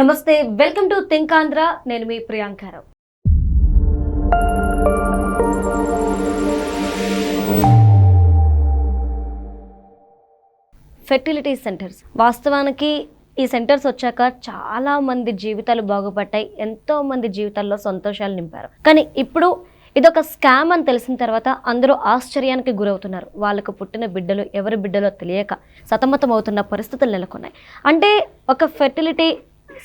నమస్తే, welcome to think Andhra. నేను మీ Priyanka Rao. Fertility centres వాస్తవానికి ఈ సెంటర్స్ వచ్చాక చాలా మంది జీవితాలు బాగుపడ్డాయి, ఎంతో మంది జీవితాల్లో సంతోషాలు నింపారు. కానీ ఇప్పుడు ఇదొక స్కామ్ అని తెలిసిన తర్వాత అందరూ ఆశ్చర్యానికి గురవుతున్నారు. వాళ్ళకు పుట్టిన బిడ్డలు ఎవరి బిడ్డలో తెలియక సతమతం అవుతున్న పరిస్థితులు నెలకొన్నాయి. అంటే ఒక ఫెర్టిలిటీ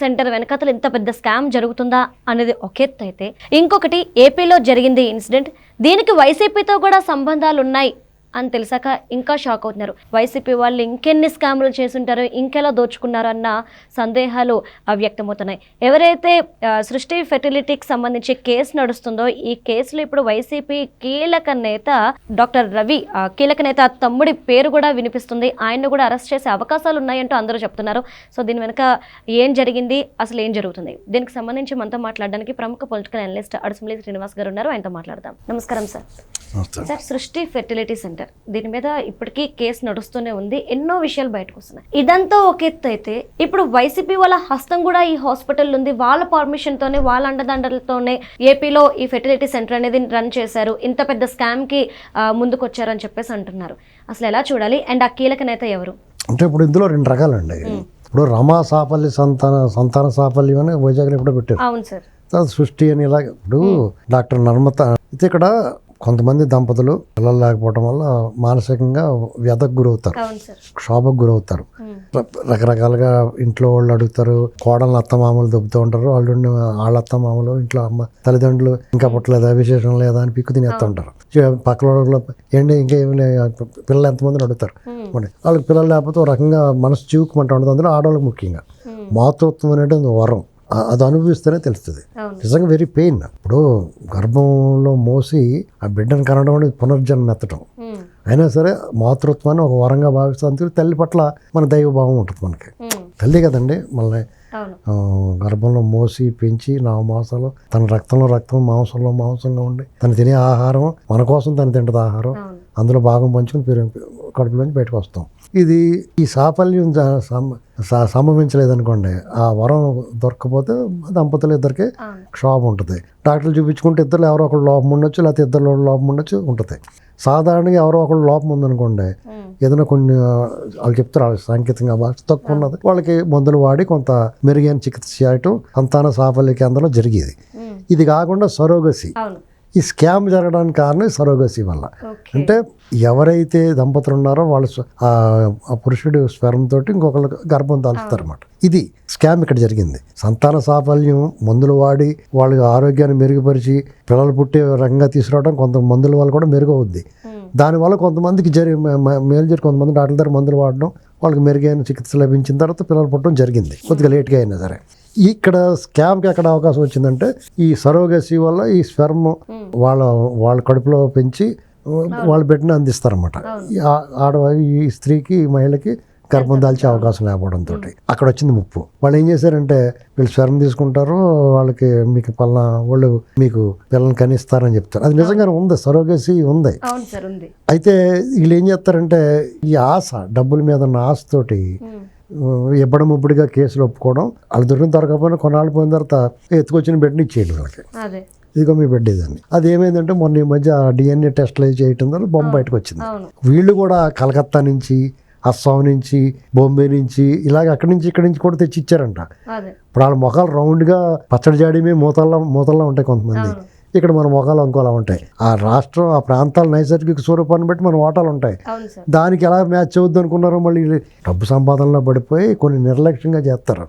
సెంటర్ వెనకాతలు ఇంత పెద్ద స్కామ్ జరుగుతుందా అనేది ఒక ఎత్తు అయితే, ఇంకొకటి ఏపీలో జరిగింది ఇన్సిడెంట్. దీనికి వైసీపీతో కూడా సంబంధాలు ఉన్నాయి అని తెలిసాక ఇంకా షాక్ అవుతున్నారు. వైసీపీ వాళ్ళు ఇంకెన్ని స్కాములు చేసుంటారో, ఇంకెలా దోచుకున్నారో అన్న సందేహాలు వ్యక్తమవుతున్నాయి. ఎవరైతే సృష్టి ఫెర్టిలిటీకి సంబంధించి కేసు నడుస్తుందో, ఈ కేసులో ఇప్పుడు వైసీపీ కీలక నేత డాక్టర్ రవి, కీలక నేత తమ్ముడి పేరు కూడా వినిపిస్తుంది. ఆయన్ను కూడా అరెస్ట్ చేసే అవకాశాలు ఉన్నాయంటూ అందరూ చెప్తున్నారు. సో దీని వెనుక ఏం జరిగింది, అసలు ఏం జరుగుతుంది, దీనికి సంబంధించి మనతో మాట్లాడడానికి ప్రముఖ పొలిటికల్ అనలిస్ట్ అడుసుమల్లి శ్రీనివాస్ గారు ఉన్నారు. ఆయనతో మాట్లాడదాం. నమస్కారం సార్. సార్, సృష్టి ఫెర్టిలిటీ సెంటర్ దీని మీద ఇప్పటికీ కేసు నడుస్తూనే ఉంది, ఎన్నో విషయాలు బయటకు వస్తున్నాయి. ఇదంతా ఒక ఎత్తు అయితే, ఇప్పుడు వైసీపీ వాళ్ళ హస్తం కూడా ఈ హాస్పిటల్ ఉంది. వాళ్ళ పర్మిషన్ తోనే, వాళ్ళ అండదండలతోనే ఏపీలో ఈ ఫెర్టిలిటీ సెంటర్ అనేది రన్ చేశారు. ఇంత పెద్ద స్కామ్ కి ముందుకు వచ్చారని చెప్పేసి అంటున్నారు. అసలు ఎలా చూడాలి? అండ్ ఆ కీలక నేత ఎవరు? అంటే ఇప్పుడు ఇందులో రెండు రకాలండి. ఇప్పుడు రమా సాఫల్య సంతాన సాఫల్యం అని వైజాగ్లో ఎప్పుడో పెట్టారు. అవును సార్. సృష్టి అని ఇలాగ ఇప్పుడు డాక్టర్ నర్మత అయితే ఇక్కడ కొంతమంది దంపతులు పిల్లలు లేకపోవడం వల్ల మానసికంగా వ్యధకు గురవుతారు, క్షోభకు గురవుతారు. రకరకాలుగా ఇంట్లో వాళ్ళు అడుగుతారు, కోడలు అత్తమామలు దొబ్బుతూ ఉంటారు. వాళ్ళ అత్తమామలు ఇంట్లో అమ్మ తల్లిదండ్రులు ఇంకా పుట్టలేదా, విశేషం లేదా అని పిక్కు తినేస్తూ ఉంటారు. పక్కన వాళ్ళు ఏంటి ఇంకేమి పిల్లలు ఎంతమందిని అడుగుతారు. వాళ్ళకి పిల్లలు లేకపోతే ఒక రకంగా మనసు చివుకుమంటూ ఉంటుంది. అందులో ఆడవాళ్ళకి ముఖ్యంగా మాతృత్వం అనేది వరం, అది అనుభవిస్తేనే తెలుస్తుంది. నిజంగా వెరీ పెయిన్. ఇప్పుడు గర్భంలో మోసి ఆ బిడ్డను కనడం అనేది పునర్జన్మ ఎత్తడం. అయినా సరే మాతృత్వాన్ని ఒక వరంగా భావిస్తాను. తల్లి పట్ల మన దైవభావం ఉంటుంది మనకి. తల్లి కదండి మళ్ళీ గర్భంలో మోసి పెంచి 4 మాసాలు తన రక్తంలో రక్తం, మాంసంలో మాంసంగా ఉండి తను తినే ఆహారం మన కోసం తను తింటది ఆహారం, అందులో భాగం పంచుకుని కడుపులోంచి బయటకు వస్తాం. ఇది ఈ సాఫల్యం సంభవించలేదనుకోండి, ఆ వరం దొరకపోతే దంపతులు ఇద్దరికి క్షోభ ఉంటుంది. డాక్టర్లు చూపించుకుంటే ఇద్దరు ఎవరో ఒకళ్ళు లోపం ఉండొచ్చు, లేకపోతే ఇద్దరు లోపం ఉండొచ్చు ఉంటుంది. సాధారణంగా ఎవరో ఒకళ్ళు లోపం ఉందనుకోండి, ఏదైనా కొన్ని వాళ్ళు చెప్తారు సాంకేతికంగా భాష తక్కువ ఉన్నది, వాళ్ళకి మందులు వాడి కొంత మెరుగైన చికిత్స చేయటం సంతాన సాఫల్య కేంద్రంలో జరిగేది. ఇది కాకుండా సరోగసి, ఈ స్కామ్ జరగడానికి కారణం సరోగసి వల్ల. అంటే ఎవరైతే దంపతులు ఉన్నారో వాళ్ళు ఆ పురుషుడు స్పెర్మ్ తోటి ఇంకొకళ్ళు గర్భం దాల్చుతారు అన్నమాట. ఇది స్కామ్ ఇక్కడ జరిగింది. సంతాన సాఫల్యం మందులు వాడి వాళ్ళ ఆరోగ్యాన్ని మెరుగుపరిచి పిల్లలు పుట్టే రకంగా తీసుకురావడం కొంత మందుల వల్ల కూడా మెరుగవుద్ది. దానివల్ల కొంతమందికి మేలు జరిగి కొంతమంది డాక్టర్ల దగ్గర మందులు వాడడం, వాళ్ళకి మెరుగైన చికిత్స లభించిన తర్వాత పిల్లలు పుట్టడం జరిగింది, కొద్దిగా లేట్గా అయినా సరే. ఇక్కడ స్కామ్కి ఎక్కడ అవకాశం వచ్చిందంటే ఈ సరోగసి వల్ల ఈ స్పెర్మ్ వాళ్ళ కడుపులో పెంచి వాళ్ళ బిడ్డని అందిస్తారన్నమాట. ఈ స్త్రీకి మహిళకి గర్భం దాల్చే అవకాశం లేకపోవడంతో అక్కడ వచ్చింది ముప్పు. వాళ్ళు ఏం చేశారంటే వీళ్ళు స్పెర్మ్ తీసుకుంటారు, వాళ్ళకి మీకు పలానా వాళ్ళు మీకు పిల్లల్ని కనిస్తారని చెప్తారు. అది నిజంగానే ఉంది, సరోగసి ఉంది. అయితే వీళ్ళు ఏం చేస్తారంటే ఈ ఆశ, డబ్బుల మీద ఉన్న ఆశతోటి ఇబ్బడిగా కేసులు ఒప్పుకోవడం, వాళ్ళు దొరకపోయినా కొన్నాళ్ళు పోయిన తర్వాత ఎత్తుకొచ్చిన బిడ్డని ఇచ్చేయండి వాళ్ళకి, ఇదిగో మీ బిడ్డ ఇదని. అది ఏమైందంటే మొన్న ఈ మధ్య డిఎన్ఏ టెస్ట్లు చేయటం ద్వారా బొమ్మ బయటకు వచ్చింది. వీళ్ళు కూడా కలకత్తా నుంచి, అస్సాం నుంచి, బాంబే నుంచి ఇలాగ అక్కడి నుంచి ఇక్కడి నుంచి కూడా తెచ్చి ఇచ్చారంట. ఇప్పుడు వాళ్ళ మొఖాలు రౌండ్గా పచ్చడి జాడిమే మూతల్లో ఉంటాయి కొంతమంది, ఇక్కడ మన మొఖాలు అంకోలా ఉంటాయి. ఆ రాష్ట్రం, ఆ ప్రాంతాల నైసర్గిక స్వరూపాన్ని బట్టి మన ఓటాలు ఉంటాయి. దానికి ఎలా మ్యాచ్ అవుద్ది అనుకున్నారో మళ్ళీ డబ్బు సంపాదనలో పడిపోయి కొన్ని నిర్లక్ష్యంగా చేస్తారు.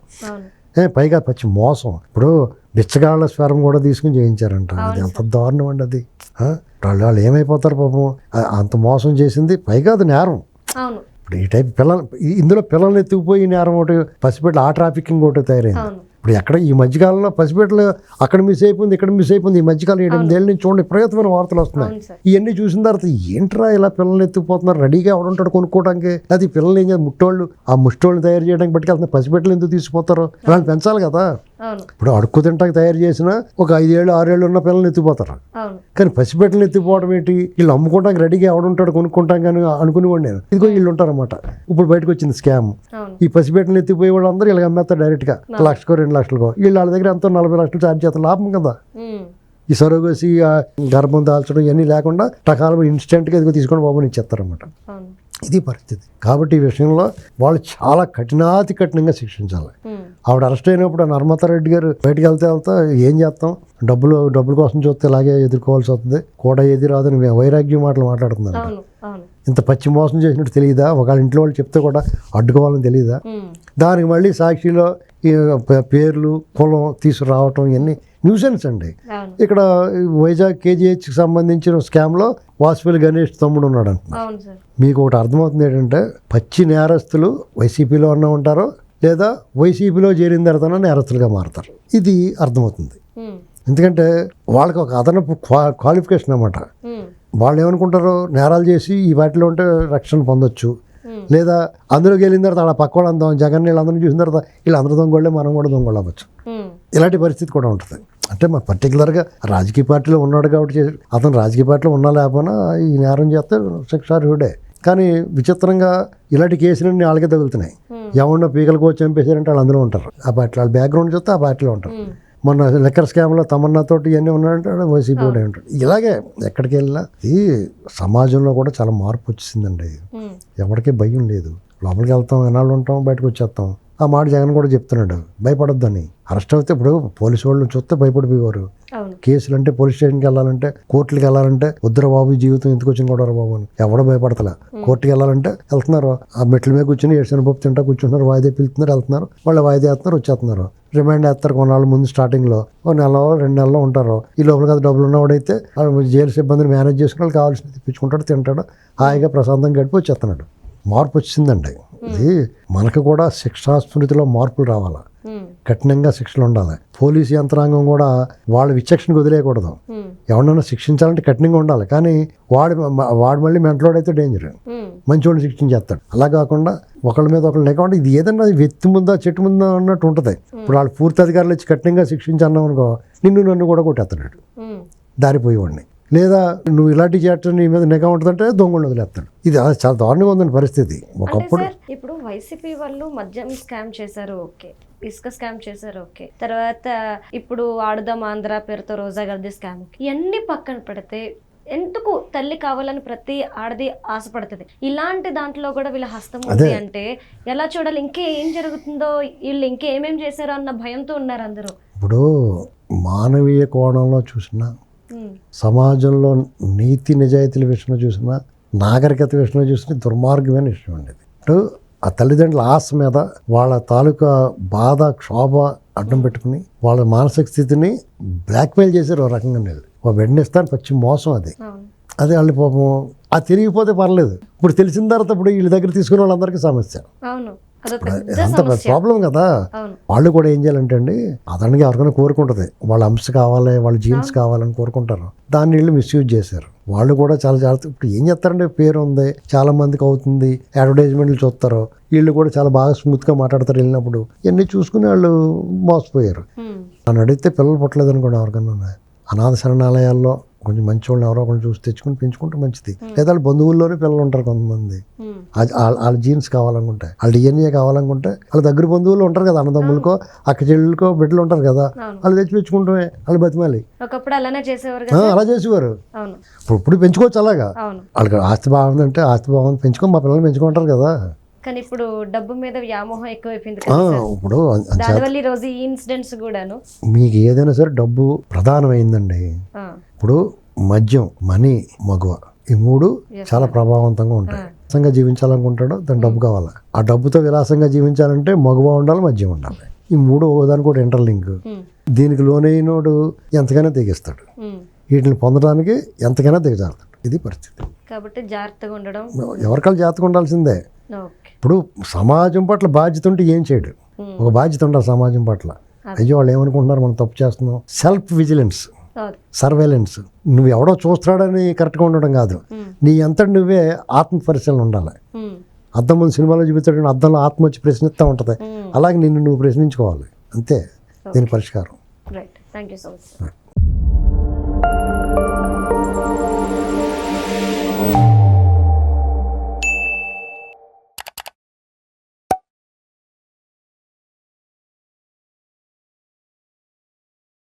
పైగా పచ్చి మోసం. ఇప్పుడు బిచ్చగాళ్ళ స్వరం కూడా తీసుకుని చేయించారంట. అది ఎంత దారుణం అండి అది. వాళ్ళు ఏమైపోతారు పాపం, అంత మోసం చేసింది. పైగా అది నేరం. ఇప్పుడు ఈ టైప్ ఇందులో పిల్లల్ని ఎత్తుకుపోయి నేరం ఒకటి, పసిపెట్ల ఆ ట్రాఫికింగ్ ఒకటి తయారైంది. ఇప్పుడు ఎక్కడ ఈ మధ్యకాలంలో పసిపెట్టలు అక్కడ మిస్ అయిపోయింది, ఇక్కడ మిస్ అయిపోయింది. ఈ మధ్యకాలం 8 ఏళ్ళ నుంచి చూడండి విపరీతమైన వార్తలు వస్తున్నాయి. ఇవన్నీ చూసిన తర్వాత ఏంట్రా ఇలా పిల్లల్ని ఎత్తుకుపోతున్నారు, రెడీగా ఎవడుంటాడు కొనుక్కోవడానికి, అది పిల్లలు ఏం చేయాలి, ముష్టోళ్ళు ఆ ముష్టోళ్ళని తయారు చేయడానికి పట్టుకెళ్తున్నారు. పసిపెట్టలు ఎందుకు తీసుకుపోతారు, వాళ్ళని పెంచాలి కదా. అవును ఇప్పుడు అడుక్కు తింటాకి తయారు చేసిన ఒక 5 ఏళ్ళు 6 ఏళ్ళు ఉన్న పిల్లల్ని ఎత్తిపోతారు. అవును కానీ పసిబిడ్డలు ఎత్తిపోవడం ఏంటి, వీళ్ళు అమ్ముకోవడానికి రెడీగా ఎవడుంటాడు కొనుక్కుంటాం కానీ అనుకునేవాడు నేను. ఇదిగో వీళ్ళు ఉంటారన్నమాట. ఇప్పుడు బయటకు వచ్చింది స్కామ్. అవును ఈ పసిబిడ్డలు ఎత్తిపోయే వాళ్ళు అందరూ ఇలా అమ్మేస్తారు డైరెక్ట్గా 1 లక్షకో 2 లక్షలకో. వీళ్ళు వాళ్ళ దగ్గర ఎంతో 40 లక్షలు ఛార్జ్ చేస్తారు, లాభం కదా. ఉమ్, ఈ సరోగసి గర్భం దాల్చడం ఇవన్నీ లేకుండా టకాలు ఇన్స్టెంట్గా ఇదిగో తీసుకొని బాబుని ఇచ్చేస్తారన్నమాట. అవును ఇది పరిస్థితి. కాబట్టి ఈ విషయంలో వాళ్ళు చాలా కఠినాతి కఠినంగా శిక్షించాలి. ఉమ్, ఆవిడ అరెస్ట్ అయినప్పుడు నర్మతారెడ్డి గారు బయటకు వెళ్తా ఏం చేస్తాం, డబ్బుల కోసం చూస్తే ఇలాగే ఎదుర్కోవాల్సి వస్తుంది, కూడా ఏది రాదని వైరాగ్యం మాటలు మాట్లాడుతున్నారు. అవును అవును ఇంత పచ్చి మోసం చేసినట్టు తెలియదా, ఒకళ్ళ ఇంట్లో వాళ్ళు చెప్తే కూడా అడ్డుకోవాలని తెలియదా. ఉమ్, దానికి మళ్ళీ సాక్షిలో ఈ పేర్లు కులం తీసుకురావటం ఇవన్నీ న్యూసెన్స్ అండి. అవును ఇక్కడ వైజాగ్ కేజీహెచ్కి సంబంధించిన స్కామ్లో వాసుపల్లి గణేష్ తమ్ముడు ఉన్నాడు అంటున్నారు. అవును సార్ మీకు ఒకటి అర్థమవుతుంది ఏంటంటే, పచ్చి నేరస్తులు వైసీపీలో అన్నా ఉంటారో లేదా వైసీపీలో చేరిన తర్వాత నేరస్తులుగా మారుతారు. ఇది అర్థమవుతుంది. ఉమ్, ఎందుకంటే వాళ్ళకి ఒక అదనపు క్వాలిఫికేషన్ అన్నమాట. ఉమ్, వాళ్ళు ఏమనుకుంటారు, నేరాలు చేసి ఈ వాటిలో ఉంటే రక్షణ పొందొచ్చు, లేదా అందులోకి వెళ్ళిన తర్వాత అలా పక్క వాళ్ళు అందం జగన్ వీళ్ళందరినీ చూసిన తర్వాత వీళ్ళందరూ దొంగోళ్ళే, మనం కూడా దొంగోళ్ళు అవ్వచ్చు. ఉమ్, ఇలాంటి పరిస్థితి కూడా ఉంటుంది. అంటే మా పర్టికులర్గా రాజకీయ పార్టీలో ఉన్నాడు కాబట్టి అతను రాజకీయ పార్టీలో ఉన్నా లేకపోయినా ఈ నేరం చేస్తే శిక్షార్హుడే. కానీ విచిత్రంగా ఇలాంటి కేసులన్నీ వాళ్ళకే తగులుతున్నాయి. ఎవరినో పీకలు కోచి చంపేశారంటే వాళ్ళు అందులో ఉంటారు. ఆ పార్టీ వాళ్ళ బ్యాక్గ్రౌండ్ చూస్తే ఆ పార్టీలో ఉంటారు. మొన్న లెక్కర్ స్కామ్లో తమన్నాతోటి ఇవన్నీ ఉన్నాయంటే వైసీపీ కూడా ఉంటాడు. ఇలాగే ఎక్కడికి వెళ్ళినా ఈ సమాజంలో కూడా చాలా మార్పు వచ్చేసిందండి. ఉమ్, ఎవరికీ భయం లేదు. లోపలికి వెళ్తాం, ఎన్నాళ్ళు ఉంటాం, బయటకు వచ్చేస్తాం. ఆ మాట జగన్ కూడా చెప్తున్నాడు, భయపడొద్దని. అరెస్ట్ అయితే ఇప్పుడు పోలీసు వాళ్ళు చూస్తే భయపడిపోయేవారు. అవును కేసులు అంటే పోలీస్ స్టేషన్కి వెళ్ళాలంటే, కోర్టుకి వెళ్ళాలంటే వద్దురా బాబు జీవితం ఎందుకు వచ్చింది కూడా బాబు అని ఎవడో భయపడతలే. కోర్టుకి వెళ్ళాలంటే వెళ్తున్నారు, ఆ మెట్ల మీద కూర్చొని ఏడ్చిన పప్పు తింటా కూర్చుంటున్నారు, వాయిదా పిలుతున్నారు, వెళ్తున్నారు, వాళ్ళు వాయిదా వేస్తున్నారు, వచ్చేస్తున్నారు. రిమాండ్ వేస్తారు కొన్నాళ్ళు ముందు స్టార్టింగ్లో, ఓ నెలలో 2 నెలల్లో ఉంటారు. ఈ లోపల కదా డబ్బులు ఉన్నవాడైతే జైలు సిబ్బందిని మేనేజ్ చేసుకుని వాళ్ళు కావాల్సింది తెప్పించుకుంటాడు, తింటాడు, హాయిగా ప్రశాంతంగా గడిపి వచ్చేస్తున్నాడు. మార్పు వచ్చిందండి. ఇది మనకు కూడా శిక్షా స్మృతిలో మార్పులు రావాలి. ఉమ్, కఠినంగా శిక్షలు ఉండాలి. పోలీసు యంత్రాంగం కూడా వాళ్ళ విచక్షణకు వదిలేయకూడదు. ఉమ్, ఎవరినైనా శిక్షించాలంటే కఠినంగా ఉండాలి. కానీ వాడు మళ్ళీ మెంటలోడైతే డేంజర్, ఉమ్, మంచివాడిని శిక్షించేస్తాడు. అలా కాకుండా ఒకళ్ళ మీద ఒకళ్ళు లేకుండా ఇది ఏదన్నా వ్యక్తి ముందా చెట్టు ముందా అన్నట్టు ఉంటుంది. ఇప్పుడు వాళ్ళు పూర్తి అధికారులు వచ్చి కఠినంగా శిక్షించి అన్నాం అనుకో, నన్ను కూడా కొట్టేస్తాడు, ఉమ్, దారిపోయేవాడిని. లేదా నువ్వు ఇలాంటి చేస్తే నీ మీద నిఘా ఉంటుందంటే దొంగలు వదిలేస్తాడు. ఇది చాలా దారుణంగా ఉందని పరిస్థితి. అంటే ఒకప్పుడు సార్ ఇప్పుడు వైసీపీ వాళ్ళు మద్యం స్కామ్ చేశారు, ఓకే, ఇసుక స్కామ్ చేశారు, ఓకే, తర్వాత ఇప్పుడు ఆడుదాం ఆంధ్ర పేరుతో రోజా గారిది స్కామ్, ఇవన్నీ పక్కన పెడితే ఎందుకు తల్లి కావాలని ప్రతి ఆడది ఆశపడుతుంది. ఇలాంటి దాంట్లో కూడా వీళ్ళ హస్తం ఉంది అంటే ఎలా చూడాలి? ఇంకేం జరుగుతుందో, వీళ్ళు ఇంకేమేం చేశారో అన్న భయంతో ఉన్నారు అందరూ. ఇప్పుడు మానవీయ కోణంలో చూసినా, ఉమ్, సమాజంలో నీతి నిజాయితీల విషయంలో చూసినా, నాగరికత విషయంలో చూసినా దుర్మార్గమైన విషయం ఉండేది. ఇప్పుడు ఆ తల్లిదండ్రుల ఆశ మీద వాళ్ళ తాలూకా బాధ క్షోభ అడ్డం పెట్టుకుని వాళ్ళ మానసిక స్థితిని బ్లాక్మెయిల్ చేశారు. ఓ రకంగా ఓ వెంటనేస్తాను పచ్చి మోసం అది. అవును అదే వాళ్ళు పాపం అది తెలియకపోతే పర్లేదు. ఇప్పుడు తెలిసిన తర్వాత ఇప్పుడు వీళ్ళ దగ్గర తీసుకునే వాళ్ళందరికీ సమస్య. అవును అదొక పెద్ద అంత సమస్య. ప్రాబ్లం కదా. అవును వాళ్ళు కూడా ఏం చేయాలంటే అండి, అతనికి ఎవరికైనా కోరుకుంటుంది, వాళ్ళ అంశ కావాలి, వాళ్ళ జీన్స్ కావాలని కోరుకుంటారు. దాన్ని వీళ్ళు మిస్యూజ్ చేశారు. వాళ్ళు కూడా చాలా జాగ్రత్త. ఇప్పుడు ఏం చేస్తారంటే, పేరు ఉంది, చాలా మందికి అవుతుంది, అడ్వర్టైజ్మెంట్లు చూస్తారు, వీళ్ళు కూడా చాలా బాగా స్మూత్గా మాట్లాడతారు. వెళ్ళినప్పుడు ఇవన్నీ చూసుకుని వాళ్ళు మోసపోయారు. ఉమ్, నన్ను అడిగితే పిల్లలు పుట్టలేదు అనుకోండి, ఎవరికన్నా అనాథ శరణాలయాల్లో కొంచెం మంచి వాళ్ళని ఎవరో ఒకళ్ళు చూసి తెచ్చుకుని పెంచుకుంటే మంచిది. లేదా వాళ్ళ బంధువుల్లోనే పిల్లలు ఉంటారు కొంతమంది, ఉమ్, వాళ్ళ జీన్స్ కావాలనుకుంటే, వాళ్ళ డిఎన్ఏ కావాలనుకుంటే వాళ్ళ దగ్గర బంధువులు ఉంటారు కదా, అన్నదమ్ములకో అక్క చెల్లెలకో బిడ్డలు ఉంటారు కదా, అవును. వాళ్ళు తెచ్చి పెంచుకుంటే వాళ్ళు బతిమాలి. ఒకప్పుడు అలానే చేసేవారు కదా. అలా చేసేవారు. అవును ఇప్పుడు పెంచుకోవచ్చు అలాగా. అవును వాళ్ళకి ఆస్తి బాగుందంటే ఆస్తి బాగుంది పెంచుకొని మా పిల్లల్ని పెంచుకుంటారు కదా. కానీ ఇప్పుడు డబ్బు మీద వ్యామోహం ఎక్కువైపోయింది కదా సార్. ఇప్పుడు దానివల్ల ఈ రోజు ఈ ఇన్సిడెంట్స్ కూడాను. మీకు ఏదైనా సరే డబ్బు ప్రధానమైందండి. ఆ, ఇప్పుడు మద్యం, మనీ, మగువ, ఈ 3 చాలా ప్రభావవంతంగా ఉంటాయి. విలాసంగా జీవించాలనుకుంటాడో దాని డబ్బు కావాలి. ఆ డబ్బుతో విలాసంగా జీవించాలంటే మగువ ఉండాలి, మద్యం ఉండాలి. ఈ 3 ఒకదానికి కూడా ఇంటర్లింక్. ఉమ్, దీనికి లోనైనోడు ఎంతకైనా తెగిస్తాడు, ఉమ్. వీటిని పొందడానికి ఎంతకైనా దిగజారుతాడు. ఇది పరిస్థితి. కాబట్టి జాగ్రత్తగా ఉండడం. ఎవరికాళ్ళు జాగ్రత్తగా ఉండాల్సిందే. ఓకే. ఇప్పుడు సమాజం పట్ల బాధ్యత ఉంటే ఏం చేయడు. ఒక బాధ్యత ఉండాలి సమాజం పట్ల. అయ్యో వాళ్ళు ఏమనుకుంటున్నారు, మనం తప్పు చేస్తున్నాం. Self vigilance, surveillance. నువ్వు ఎవడో చూస్తున్నాడని కరెక్ట్గా ఉండడం కాదు, నీ అంతటి నువ్వే ఆత్మ పరిశీలన ఉండాలి. అద్దం ముందు సినిమాలో చూపించాడు, అద్దంలో ఆత్మ వచ్చి ప్రశ్నిస్తూ ఉంటుంది, అలాగే నిన్ను నువ్వు ప్రశ్నించుకోవాలి అంతే. దీని పరిష్కారం. Right, thank you so much.